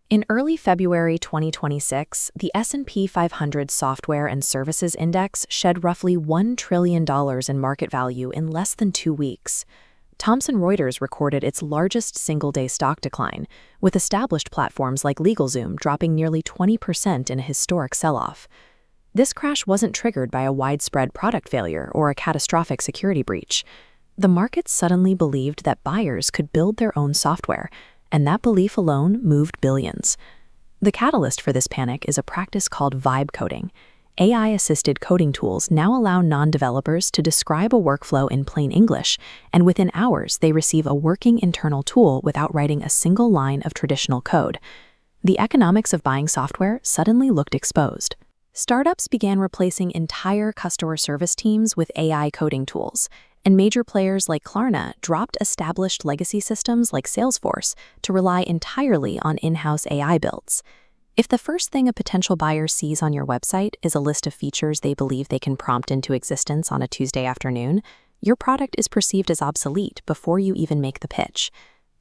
In early February 2026, the S&P 500 Software and Services Index shed roughly $1 trillion in market value in less than 2 weeks. Thomson Reuters recorded its largest single-day stock decline, with established platforms like LegalZoom dropping nearly 20% in a historic sell-off. This crash wasn't triggered by a widespread product failure or a catastrophic security breach. The market suddenly believed that buyers could build their own software, and that belief alone moved billions. The catalyst for this panic is a practice called vibe coding. AI-assisted coding tools now allow non-developers to describe a workflow in plain English, and within hours they receive a working internal tool without writing a single line of traditional code. The economics of buying software suddenly looked exposed. Startups began replacing entire customer service teams with AI coding tools, and major players like Klarna dropped established legacy systems like Salesforce to rely entirely on in-house AI builds. If the first thing a potential buyer sees on your website is a list of features they believe they can prompt into existence on a Tuesday afternoon, your product is perceived as obsolete before you even make the pitch.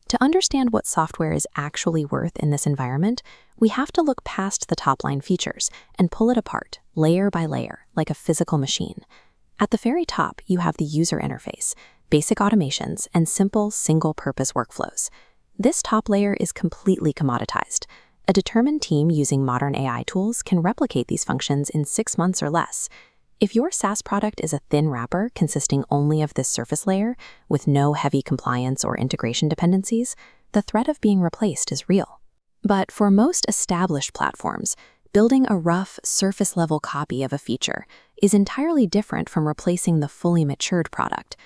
To understand what software is actually worth in this environment, we have to look past the top-line features and pull it apart, layer by layer, like a physical machine. At the very top, you have the user interface, basic automations, and simple, single-purpose workflows. This top layer is completely commoditized. A determined team using modern AI tools can replicate these functions in 6 months or less. If your SaaS product is a thin wrapper consisting only of this surface layer, with no heavy compliance or integration dependencies, the threat of being replaced is real. But for most established platforms, building a rough, surface-level copy of a feature is entirely different from replacing the fully matured product.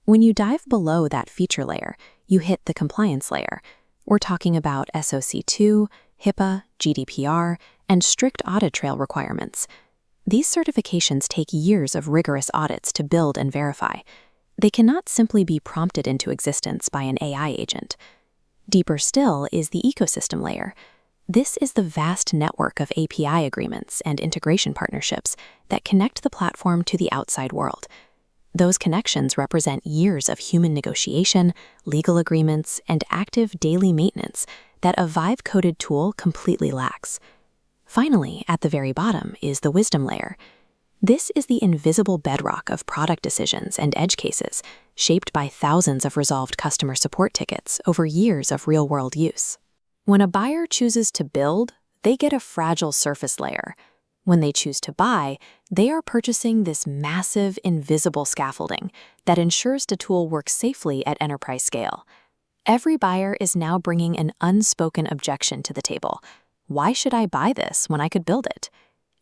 When you dive below that feature layer, you hit the compliance layer. We're talking about SOC 2, HIPAA, GDPR, and strict audit trail requirements. These certifications take years of rigorous audits to build and verify. They cannot simply be prompted into existence by an AI agent. Deeper still is the ecosystem layer. This is the vast network of API agreements and integration partnerships that connect the platform to the outside world. Those connections represent years of human negotiation, legal agreements, and active daily maintenance that a Vibe-coded tool completely lacks. Finally, at the very bottom is the wisdom layer. This is the invisible bedrock of product decisions and edge cases, shaped by thousands of resolved customer support tickets over years of real-world use. When a buyer chooses to build, they get a fragile surface layer. When they choose to buy, they are purchasing this massive, invisible scaffolding that ensures the tool works safely at enterprise scale. Every buyer is now bringing an unspoken objection to the table. Why should I buy this when I could build it?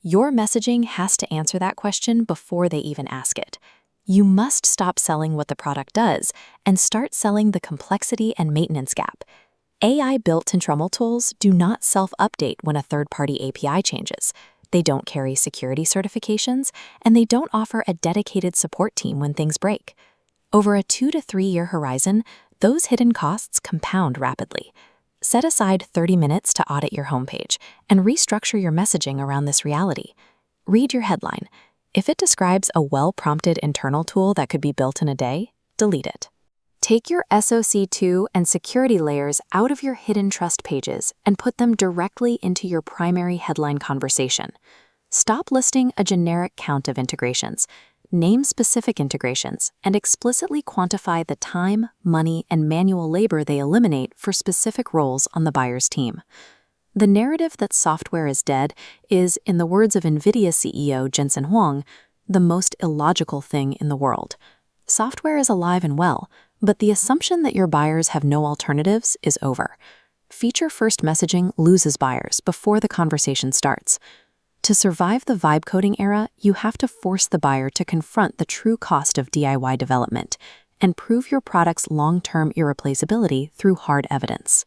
Your messaging has to answer that question before they even ask it. You must stop selling what the product does and start selling the complexity and maintenance gap. AI-built Tentruml tools do not self-update when a third-party API changes. They don't carry security certifications, and they don't offer a dedicated support team when things break. Over a 2 to 3 year horizon, those hidden costs compound rapidly. Set aside 30 minutes to audit your homepage and restructure your messaging around this reality. Read your headline. If it describes a well-prompted internal tool that could be built in a day, delete it. Take your SOC 2 and security layers out of your hidden trust pages and put them directly into your primary headline conversation. Stop listing a generic count of integrations. Name specific integrations and explicitly quantify the time, money, and manual labor they eliminate for specific roles on the buyer's team. The narrative that software is dead is, in the words of NVIDIA CEO Jensen Huang, the most illogical thing in the world. Software is alive and well, but the assumption that your buyers have no alternatives is over. Feature-first messaging loses buyers before the conversation starts. To survive the vibe coding era, you have to force the buyer to confront the true cost of DIY development and prove your product's long-term irreplaceability through hard evidence.